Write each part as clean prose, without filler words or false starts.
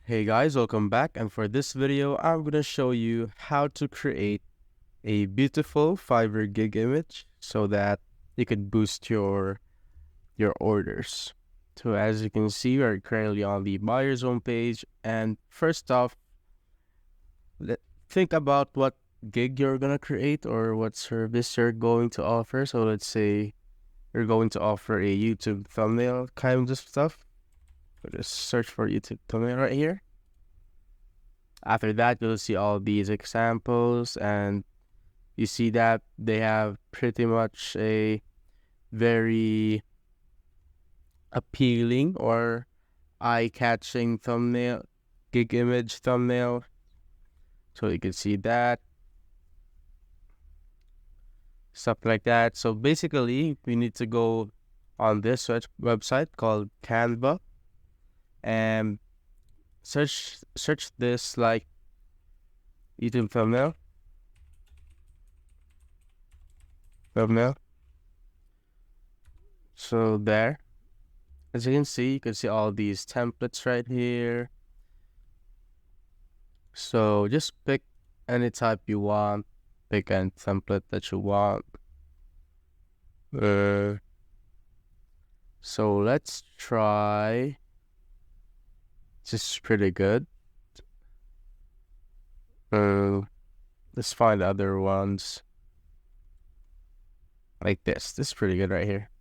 Hey guys, welcome back, and for this video I'm gonna show you how to create a beautiful Fiverr gig image so that you could boost your orders. So as you can see, we're currently on the buyer's homepage, and first off, think about what gig you're gonna create or what service you're going to offer. So let's say you're going to offer a YouTube thumbnail kind of stuff. So just search for YouTube thumbnail right here. After that, you'll see all these examples, and you see that they have pretty much a very appealing or eye-catching thumbnail, gig image thumbnail. So you can see that, stuff like that. So basically, we need to go on this website called Canva and search this like YouTube thumbnail. So there, as you can see all these templates right here. So just pick any type you want, pick any template that you want. So let's try. This is pretty good. Let's find other ones like this. This is pretty good right here.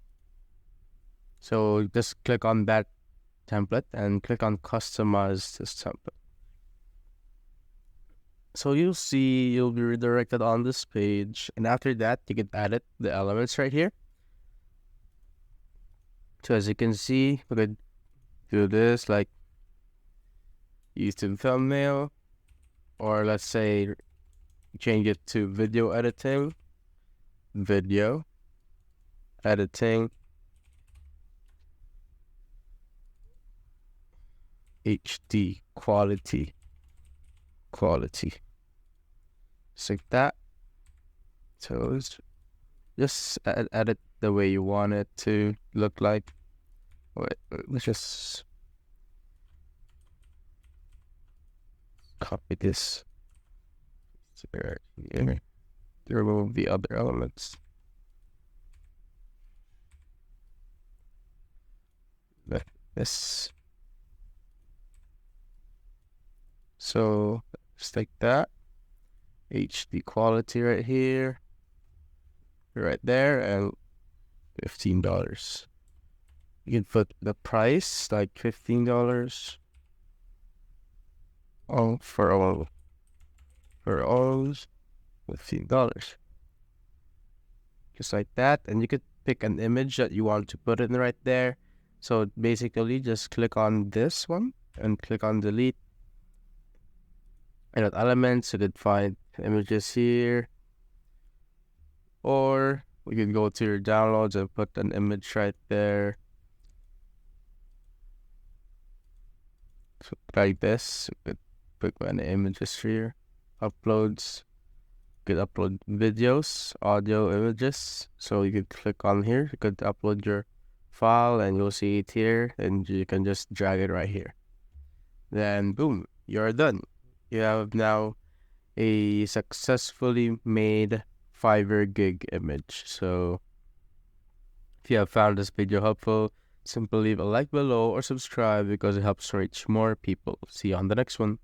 So just click on that template and click on customize this template. So you'll see you'll be redirected on this page, and after that you can edit the elements right here. So as you can see, we could do this like YouTube thumbnail, or let's say change it to video editing, HD quality, just like that. So it's just edit the way you want it to look like. Wait, let's just copy this right here to remove the other elements. Like this. So just like that. HD quality right here, right there, and $15. You can put the price like $15. Oh, for all $15, just like that. And you could pick an image that you want to put in right there. So basically, just click on this one and click on delete. And at elements, you could find images here, or we could go to your downloads and put an image right there. So like this, you could put an images here. Uploads, you could upload videos, audio, images. So you could click on here, you could upload your file and you'll see it here, and you can just drag it right here. Then boom, you're done. You have now a successfully made Fiverr gig image. So if you have found this video helpful, simply leave a like below or subscribe because it helps reach more people. See you on the next one.